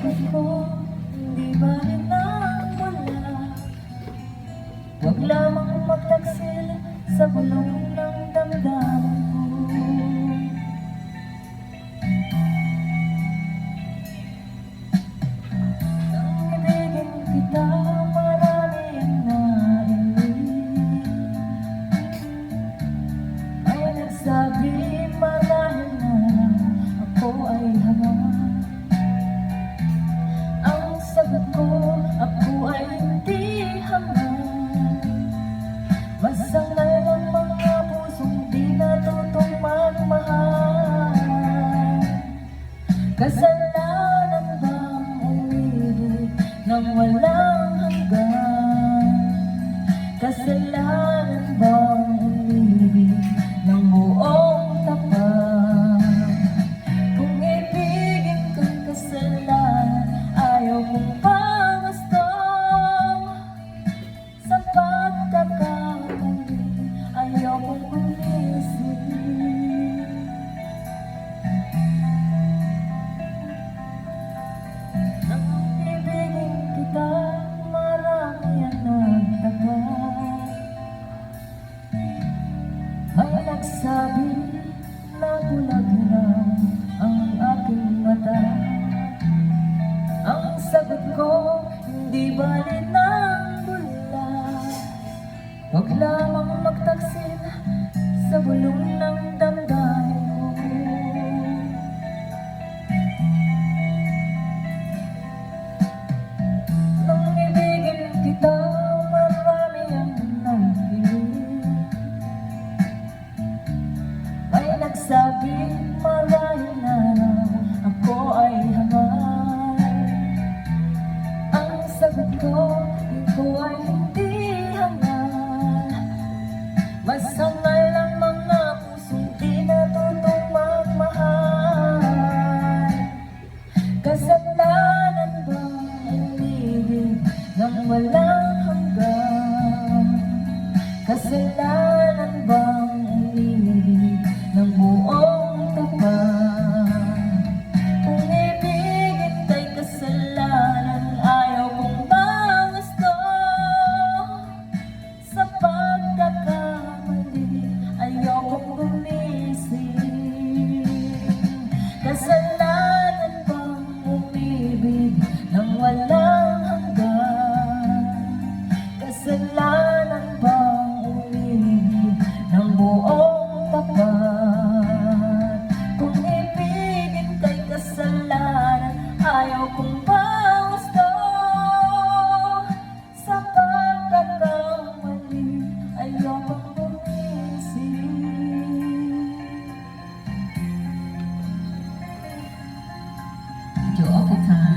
sagot ko, hindi bali na wala. Huwag lamang magtaksil sa bulong ng damdamin ko. Nang ibigin kita, marami ang nainig. May nagsabi marahil na ako ay hangat. Ang sagot ko, ako ay hindi hangat. Masangal ang mga pusong di natutong magmahal. Kasalanan bang umibig nang walang hanggan? Kasalanan bang umibig ng buong tapat? Kung ibigin kang kasalanan, ayaw kong pangastong. Sa pagkakamali, ayaw kong gumising. Nang ibigin kita, marami ang nagtapat. May nagsabi na bulag na ang aking mata. Ang sagot ko, hindi bali ng bula. Huwag lamang magtaksil sa bulong ng damdamin ko. Nang ibigin kita, marami ang nanghiling. May nagsabi marahil na ako ay hangat. Ang sagot ko, ikaw ay hindi hangat. Masangal ang mga pusong di natutong magmahal. Kasalanan bang umibig nang walang hanggan? Kasalanan bang umibig ng buong tapat? Kung ibigin kay kasalanan, ayaw kong pangusto. Sa pagkakamali, ayaw kong gumising. Kasalanan bang umibig nang walang hanggan? Kasalanan bang umibig ng buong tapat? Kung ibigin kay kasalanan, ayaw kong pangusto. Sa pagkakamali, ayaw kong gumising. Medyo okay time.